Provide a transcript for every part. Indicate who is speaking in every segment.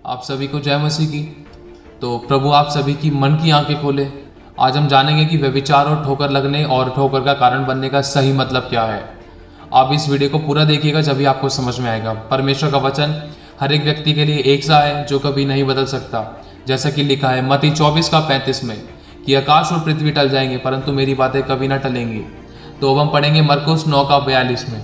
Speaker 1: आप सभी को जय मसीह की। तो प्रभु आप सभी की मन की आंखें खोले। आज हम जानेंगे कि व्यभिचार और ठोकर लगने और ठोकर का कारण बनने का सही मतलब क्या है। आप इस वीडियो को पूरा देखिएगा, जब भी आपको समझ में आएगा। परमेश्वर का वचन हर एक व्यक्ति के लिए एक सा है जो कभी नहीं बदल सकता। जैसा कि लिखा है मत्ती 24:35 में कि आकाश और पृथ्वी टल जाएंगे परंतु मेरी बातें कभी ना टलेंगी। तो अब हम पढ़ेंगे मरकुस 9:42 में।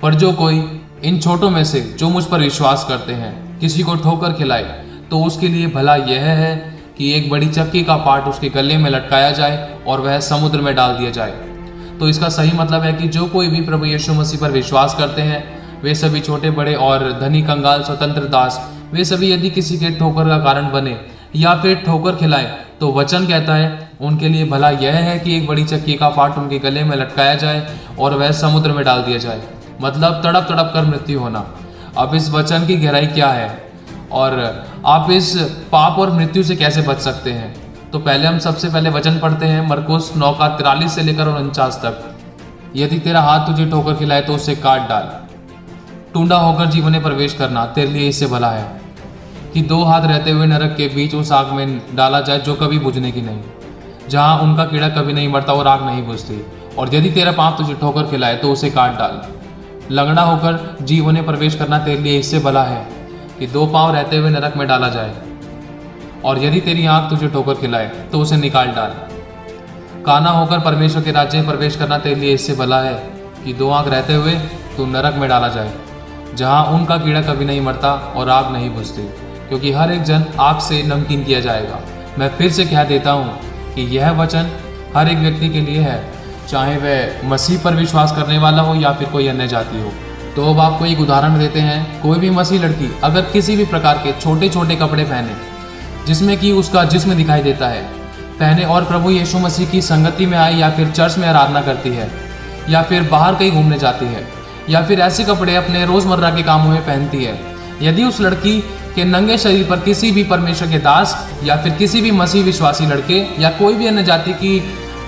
Speaker 1: पर जो कोई इन छोटों में से जो मुझ पर विश्वास करते हैं किसी को ठोकर खिलाए तो उसके लिए भला यह है कि एक बड़ी चक्की का पाट उसके गले में लटकाया जाए और वह समुद्र में डाल दिया जाए। तो इसका सही मतलब है कि जो कोई भी प्रभु यीशु मसीह पर विश्वास करते हैं वे सभी छोटे बड़े और धनी कंगाल स्वतंत्र दास वे सभी यदि किसी के ठोकर का कारण बने या फिर ठोकर खिलाए तो वचन कहता है उनके लिए भला यह है कि एक बड़ी चक्की का पाट उनके गले में लटकाया जाए और वह समुद्र में डाल दिया जाए। मतलब तड़प तड़प कर मृत्यु होना। अब इस वचन की गहराई क्या है और आप इस पाप और मृत्यु से कैसे बच सकते हैं। तो पहले हम सबसे पहले वचन पढ़ते हैं मरकुस 9:43 से लेकर 49 तक। यदि तेरा हाथ तुझे ठोकर खिलाए तो उसे काट डाल। टूंडा होकर जीवन में प्रवेश करना तेरे लिए इससे भला है कि दो हाथ रहते हुए नरक के बीच उस आग में डाला जाए जो कभी बुझने की नहीं, जहां उनका कीड़ा कभी नहीं मरता और आग नहीं बुझती। और यदि तेरा पाँव तुझे ठोकर खिलाए तो उसे काट डाल। लंगड़ा होकर जीवन में प्रवेश करना तेरे लिए इससे भला है कि दो पांव रहते हुए नरक में डाला जाए। और यदि तेरी आंख तुझे ठोकर खिलाए तो उसे निकाल डाल। काना होकर परमेश्वर के राज्य में प्रवेश करना तेरे लिए इससे भला है कि दो आंख रहते हुए तू नरक में डाला जाए, जहां उनका कीड़ा कभी नहीं मरता और आग नहीं बुझती, क्योंकि हर एक जन आग से नमकीन किया जाएगा। मैं फिर से कह देता हूँ कि यह वचन हर एक व्यक्ति के लिए है, चाहे वह मसीह पर विश्वास करने वाला हो या फिर कोई अन्य जाति हो। तो अब आपको एक उदाहरण देते हैं। कोई भी मसीह लड़की अगर किसी भी प्रकार के छोटे छोटे कपड़े पहने जिसमें कि उसका जिस्म दिखाई देता है पहने और प्रभु यीशु मसीह की संगति में आए या फिर चर्च में आराधना करती है या फिर बाहर कहीं घूमने जाती है या फिर ऐसे कपड़े अपने रोजमर्रा के कामों में पहनती है, यदि उस लड़की के नंगे शरीर पर किसी भी परमेश्वर के दास या फिर किसी भी मसीह विश्वासी लड़के या कोई भी अन्य जाति की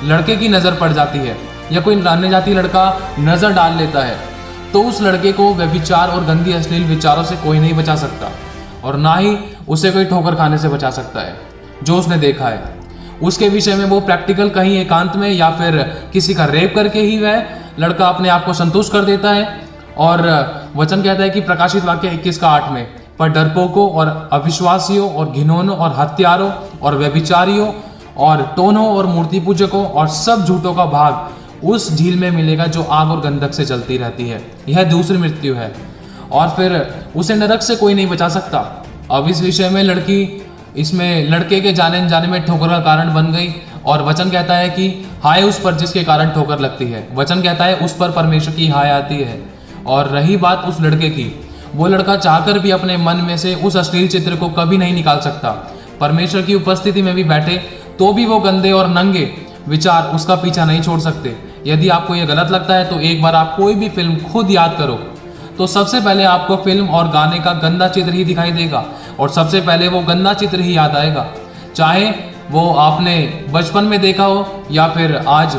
Speaker 1: लड़के की नज़र पड़ जाती है या कोई अन्य जाति लड़का नज़र डाल लेता है, तो उस लड़के को व्यभिचार और गंदी अश्लील विचारों से कोई नहीं बचा सकता और ना ही उसे कोई ठोकर खाने से बचा सकता है। जो उसने देखा है उसके विषय में वो प्रैक्टिकल कहीं एकांत में या फिर किसी का रेप करके ही वह लड़का अपने आप को संतुष्ट कर देता है। और वचन कहता है कि प्रकाशित वाक्य 21:8 में, पर डरपोकों और अविश्वासियों और घिनौनों और हत्यारों और व्यभिचारियों और टोनों और मूर्ति पूजकों और सब झूठों का भाग उस झील में मिलेगा जो आग और गंधक से जलती रहती है। यह दूसरी मृत्यु है और फिर उसे नरक से कोई नहीं बचा सकता। अब इस विषय में लड़की इसमें लड़के के जाने में ठोकर का कारण बन गई और वचन कहता है कि हाय उस पर जिसके कारण ठोकर लगती है। वचन कहता है उस पर परमेश्वर की हाय आती है। और रही बात उस लड़के की, वो लड़का चाहकर भी अपने मन में से उस अश्लील चित्र को कभी नहीं निकाल सकता। परमेश्वर की उपस्थिति में भी बैठे तो भी वो गंदे और नंगे विचार उसका पीछा नहीं छोड़ सकते। यदि आपको ये गलत लगता है तो एक बार आप कोई भी फिल्म खुद याद करो तो सबसे पहले आपको फिल्म और गाने का गंदा चित्र ही दिखाई देगा और सबसे पहले वो गंदा चित्र ही याद आएगा, चाहे वो आपने बचपन में देखा हो या फिर आज।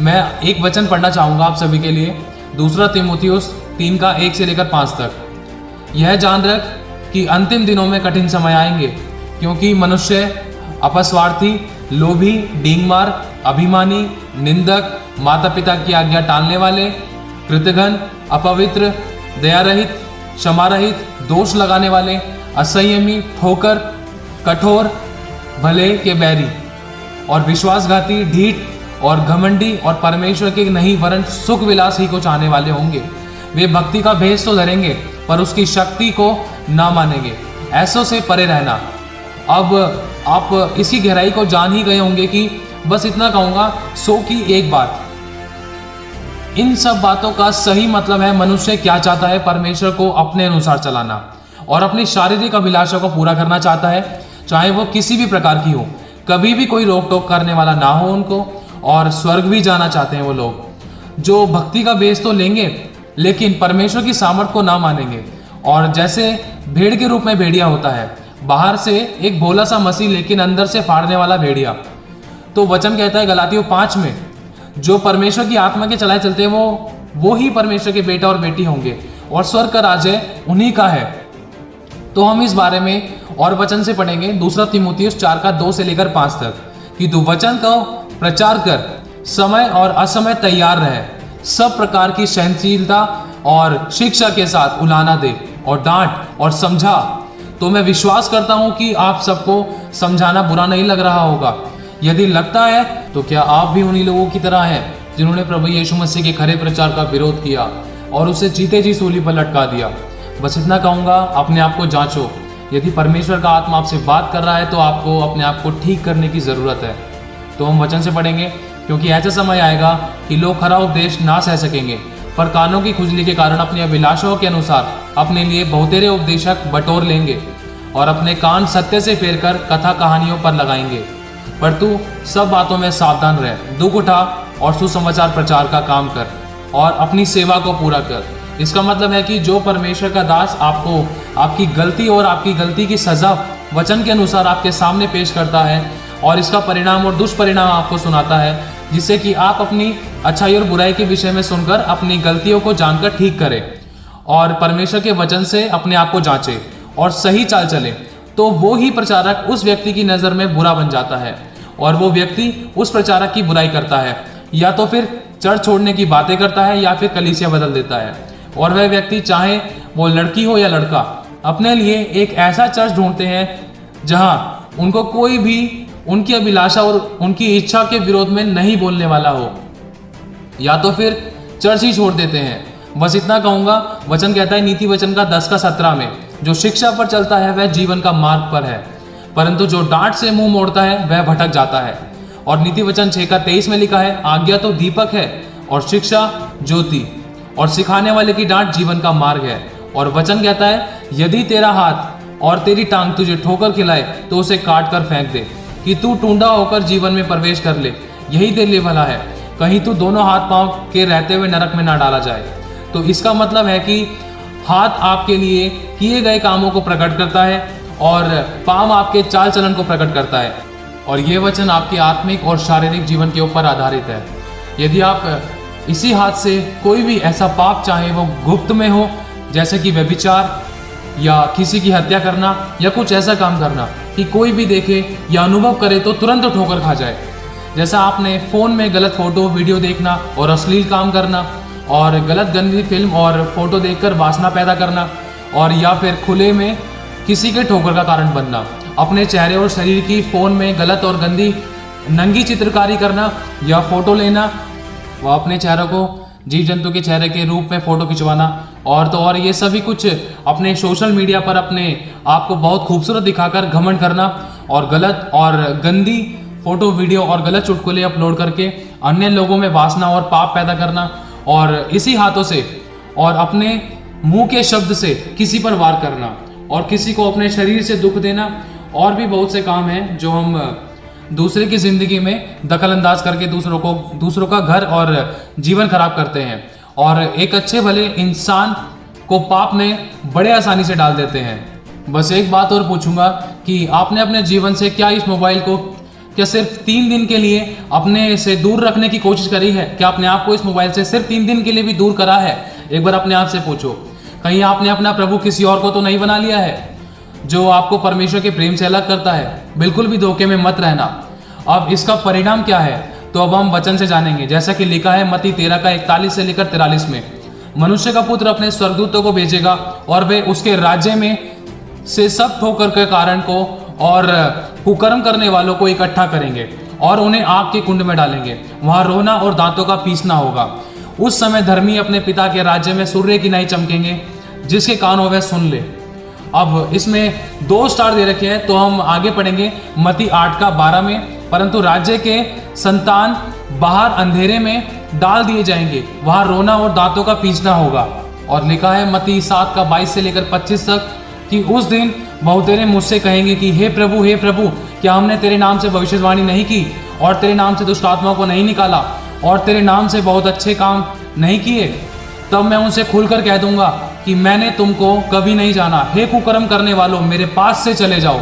Speaker 1: मैं एक वचन पढ़ना चाहूँगा आप सभी के लिए, 2 तीमुथियुस 3:1 से लेकर 5 तक। यह जान रख कि अंतिम दिनों में कठिन समय आएंगे, क्योंकि मनुष्य अपस्वार्थी, लोभी, डींगमार, अभिमानी, निंदक, माता पिता की आज्ञा टालने वाले, कृतघ्न, अपवित्र, दया रहित, क्षमा रहित, दोष लगाने वाले, असंयमी, ठोकर, कठोर, भले के बैरी और विश्वासघाती, ढीठ और घमंडी और परमेश्वर के नहीं वरन सुख विलास ही को चाहने वाले होंगे। वे भक्ति का भेष तो धरेंगे पर उसकी शक्ति को ना मानेंगे। ऐसों से परे रहना। अब आप इसकी गहराई को जान ही गए होंगे कि बस इतना कहूँगा, सो की एक बात। इन सब बातों का सही मतलब है मनुष्य क्या चाहता है, परमेश्वर को अपने अनुसार चलाना और अपनी शारीरिक अभिलाषा को पूरा करना चाहता है, चाहे वो किसी भी प्रकार की हो। कभी भी कोई रोक टोक करने वाला ना हो उनको। और स्वर्ग भी जाना चाहते हैं वो लोग जो भक्ति का बेस तो लेंगे लेकिन परमेश्वर की सामर्थ को ना मानेंगे। और जैसे भेड़ के रूप में भेड़िया होता है, बाहर से एक भोला सा मसीह लेकिन अंदर से फाड़ने वाला भेड़िया। तो वचन कहता है गलातियों 5 में, जो परमेश्वर की आत्मा के चलाए चलते हैं वो ही परमेश्वर के बेटा और बेटी होंगे और स्वर्ग का राज्य उन्हीं का है। तो हम इस बारे में और वचन से पढ़ेंगे। दूसरा तीमुथियुस 4:2 से लेकर 5 तक कि तू वचन का प्रचार कर, समय और असमय तैयार रहे, सब प्रकार की सहनशीलता और शिक्षा के साथ उलाहना दे और डांट और समझा। तो मैं विश्वास करता हूं कि आप सबको समझाना बुरा नहीं लग रहा होगा। यदि लगता है तो क्या आप भी उन्हीं लोगों की तरह हैं जिन्होंने प्रभु यीशु मसीह के खरे प्रचार का विरोध किया और उसे जीते जी सूली पर लटका दिया। बस इतना कहूँगा, अपने आप को जांचो। यदि परमेश्वर का आत्मा आपसे बात कर रहा है तो आपको अपने आप को ठीक करने की ज़रूरत है। तो हम वचन से पढ़ेंगे, क्योंकि ऐसा समय आएगा कि लोग खरा उपदेश ना सह सकेंगे, पर कानों की खुजली के कारण अपनी अभिलाषाओं के अनुसार अपने लिए बहुतेरे उपदेशक बटोर लेंगे और अपने कान सत्य से फेर कर कथा कहानियों पर लगाएंगे। पर तू सब बातों में सावधान रह, दुख उठा और सुसमाचार प्रचार का काम कर और अपनी सेवा को पूरा कर। इसका मतलब है कि जो परमेश्वर का दास आपको आपकी गलती और आपकी गलती की सजा वचन के अनुसार आपके सामने पेश करता है और इसका परिणाम और दुष्परिणाम आपको सुनाता है, जिससे कि आप अपनी अच्छाई और बुराई के विषय में सुनकर अपनी गलतियों को जानकर ठीक करें और परमेश्वर के वचन से अपने आप को जांचें और सही चाल चले, तो वो ही प्रचारक उस व्यक्ति की नज़र में बुरा बन जाता है और वो व्यक्ति उस प्रचारक की बुराई करता है, या तो फिर चर्च छोड़ने की बातें करता है या फिर कलीसिया बदल देता है। और वह व्यक्ति, चाहे वो लड़की हो या लड़का, अपने लिए एक ऐसा चर्च ढूंढते हैं जहां उनको कोई भी उनकी अभिलाषा और उनकी इच्छा के विरोध में नहीं बोलने वाला हो, या तो फिर चर्च ही छोड़ देते हैं। बस इतना कहूँगा, वचन कहता है नीति वचन का 10:17 में, जो शिक्षा पर चलता है वह जीवन का मार्ग पर है, परंतु जो डांट से मुंह मोड़ता है वह भटक जाता है। और नीति वचन 6:23 में लिखा है, आज्ञा तो दीपक है और शिक्षा ज्योति, और सिखाने वाले की डांट जीवन का मार्ग है। और वचन कहता है, यदि तेरा हाथ और तेरी टांग तुझे ठोकर खिलाए तो उसे काट कर फेंक दे, कि तू टूंडा होकर जीवन में प्रवेश कर ले, यही तेरे लिए भला है। कहीं तू दोनों हाथ पांव के रहते हुए नरक में ना डाला जाए। तो इसका मतलब है कि हाथ आपके लिए किए गए कामों को प्रकट करता है और पांव आपके चाल चलन को प्रकट करता है, और ये वचन आपके आत्मिक और शारीरिक जीवन के ऊपर आधारित है। यदि आप इसी हाथ से कोई भी ऐसा पाप, चाहे वो गुप्त में हो, जैसे कि व्यभिचार या किसी की हत्या करना या कुछ ऐसा काम करना कि कोई भी देखे या अनुभव करे तो तुरंत ठोकर खा जाए, जैसा आपने फ़ोन में गलत फोटो वीडियो देखना और अश्लील काम करना और गलत गंदी फिल्म और फोटो देखकर वासना पैदा करना, और या फिर खुले में किसी के ठोकर का कारण बनना, अपने चेहरे और शरीर की फ़ोन में गलत और गंदी नंगी चित्रकारी करना या फोटो लेना, व अपने चेहरे को जीव जंतु के चेहरे के रूप में फ़ोटो खिंचवाना, और तो और ये सभी कुछ अपने सोशल मीडिया पर अपने आप को बहुत खूबसूरत दिखाकर घमंड करना और गलत और गंदी फोटो वीडियो और गलत चुटकुले अपलोड करके अन्य लोगों में वासना और पाप पैदा करना, और इसी हाथों से और अपने मुंह के शब्द से किसी पर वार करना और किसी को अपने शरीर से दुख देना, और भी बहुत से काम हैं जो हम दूसरे की ज़िंदगी में दखल अंदाज करके दूसरों का घर और जीवन खराब करते हैं, और एक अच्छे भले इंसान को पाप में बड़े आसानी से डाल देते हैं। बस एक बात और पूछूंगा कि आपने अपने जीवन से क्या इस मोबाइल को क्या सिर्फ 3 दिन के लिए अपने से दूर रखने की कोशिश करी है? क्या आपने आपको इस मोबाइल से सिर्फ 3 दिन के लिए भी दूर करा है? एक बार अपने आप से पूछो, कहीं आपने अपना प्रभु किसी और को तो नहीं बना लिया है जो आपको परमेश्वर के प्रेम से अलग करता है? बिल्कुल भी धोखे में मत रहना। अब इसका परिणाम क्या है, तो अब हम वचन से जानेंगे। जैसा कि लिखा है मत्ती 13:41 से लेकर 43 में, मनुष्य का पुत्र अपने स्वर्गदूतों को भेजेगा और वे उसके राज्य में से सब ठोकर के कारण को और कुकर्म करने वालों को इकट्ठा करेंगे और उन्हें आग के कुंड में डालेंगे, वहां रोना और दांतों का पीसना होगा। उस समय धर्मी अपने पिता के राज्य में सूर्य की नाई चमकेंगे, जिसके कान हो वह सुन ले। अब इसमें 2 स्टार दे रखे हैं, तो हम आगे पढ़ेंगे मत्ती 8:12 में, परंतु राज्य के संतान बाहर अंधेरे में डाल दिए जाएंगे, वहां रोना और दांतों का पीसना होगा। और लिखा है मत्ती 7:22 से लेकर 25 तक कि उस दिन बहुतेरे मुझसे कहेंगे कि हे प्रभु, क्या हमने तेरे नाम से भविष्यवाणी नहीं की और तेरे नाम से दुष्ट आत्माओं को नहीं निकाला और तेरे नाम से बहुत अच्छे काम नहीं किए? तब मैं उनसे खुलकर कह दूंगा कि मैंने तुमको कभी नहीं जाना, हे कुकर्म करने वालों, मेरे पास से चले जाओ।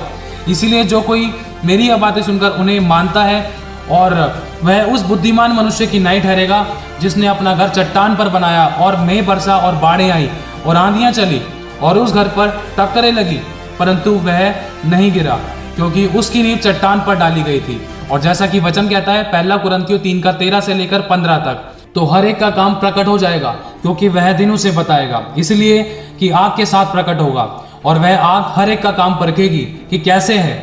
Speaker 1: इसीलिए जो कोई मेरी यह बातें सुनकर उन्हें मानता है, और वह उस बुद्धिमान मनुष्य की नाई ठहरेगा जिसने अपना घर चट्टान पर बनाया, और मेघ बरसा और बाढ़ें आई और आंधियां चली और उस घर पर टक्करें लगी परंतु वह नहीं गिरा, क्योंकि उसकी नींव चट्टान पर डाली गई थी। और जैसा कि वचन कहता है पहला कुरिन्थियों 3:13 से लेकर 15 तक, तो हर एक का काम प्रकट हो जाएगा, क्योंकि वह दिन उसे बताएगा, इसलिए कि आग के साथ प्रकट होगा, और वह आग हर एक का काम परखेगी कि कैसे है।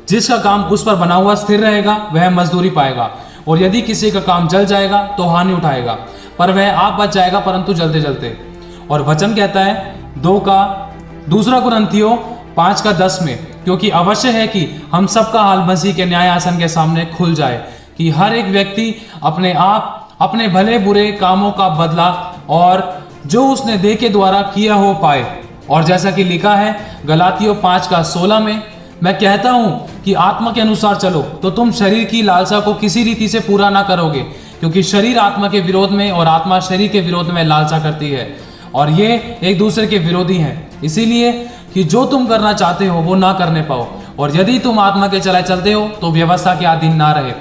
Speaker 1: जिसका काम उस पर बना हुआ स्थिर रहेगा वह मजदूरी पाएगा, और यदि किसी का काम जल जाएगा तो हानि उठाएगा, पर वह आप बच जाएगा परंतु जलते जलते। और वचन कहता है दूसरा कुरिन्थियों 5:10 में, क्योंकि अवश्य है कि हम सबका हाल मसीह के न्याय आसन के सामने खुल जाए, कि हर एक व्यक्ति अपने आप अपने भले बुरे कामों का बदला और जो उसने देह के द्वारा किया हो पाए। और जैसा कि लिखा है गलातियों 5:16 में, मैं कहता हूं कि आत्मा के अनुसार चलो तो तुम शरीर की लालसा को किसी रीति से पूरा ना करोगे, क्योंकि शरीर आत्मा के विरोध में और आत्मा शरीर के विरोध में लालसा करती है, और ये एक दूसरे के विरोधी हैं, इसीलिए कि जो तुम करना चाहते हो वो ना करने पाओ। और यदि तुम आत्मा के चले चलते हो तो व्यवस्था के अधीन ना रहे।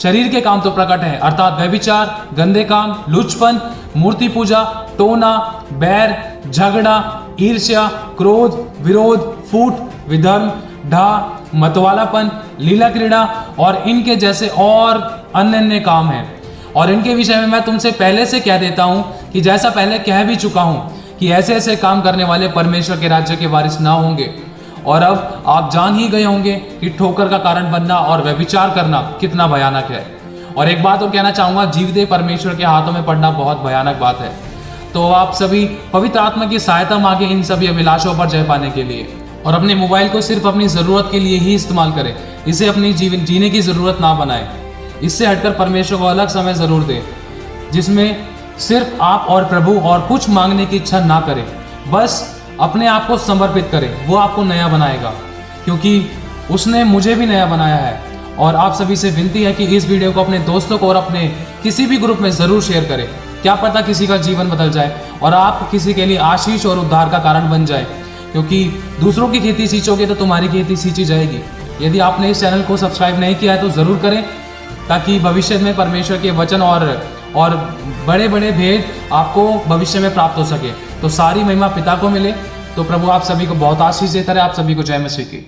Speaker 1: शरीर के काम तो प्रकट है, अर्थात व्यभिचार, गंदे काम, लुचपन, मूर्ति पूजा, टोना, बैर, झगड़ा, ईर्ष्या, क्रोध, विरोध, फूट, विधर्म, ढा, मतवालापन, लीला क्रीड़ा और इनके जैसे और अन्य काम हैं। और इनके विषय में मैं तुमसे पहले से कह देता हूं कि जैसा पहले कह भी चुका हूं कि ऐसे ऐसे काम करने वाले परमेश्वर के राज्य के वारिस ना होंगे। और अब आप जान ही गए होंगे कि ठोकर का कारण बनना और व्यभिचार करना कितना भयानक है। और एक बात और कहना चाहूंगा, जीवदेह परमेश्वर के हाथों में पड़ना बहुत भयानक बात है। तो आप सभी पवित्र आत्मा की सहायता मांगे इन सभी अभिलाषों पर जय पाने के लिए, और अपने मोबाइल को सिर्फ अपनी ज़रूरत के लिए ही इस्तेमाल करें, इसे अपनी जीवन जीने की ज़रूरत ना बनाएं। इससे हटकर परमेश्वर को अलग समय ज़रूर दें, जिसमें सिर्फ आप और प्रभु, और कुछ मांगने की इच्छा ना करें, बस अपने आप को समर्पित करें। वो आपको नया बनाएगा, क्योंकि उसने मुझे भी नया बनाया है। और आप सभी से विनती है कि इस वीडियो को अपने दोस्तों को और अपने किसी भी ग्रुप में ज़रूर शेयर करें। क्या पता किसी का जीवन बदल जाए और आप किसी के लिए आशीष और उद्धार का कारण बन जाए, क्योंकि दूसरों की खेती सींचोगे तो तुम्हारी खेती सींची जाएगी। यदि आपने इस चैनल को सब्सक्राइब नहीं किया है तो ज़रूर करें, ताकि भविष्य में परमेश्वर के वचन और बड़े बड़े भेद आपको भविष्य में प्राप्त हो सके। तो सारी महिमा पिता को मिले। तो प्रभु आप सभी को बहुत आशीष देता रहे। आप सभी को जय मसीह की।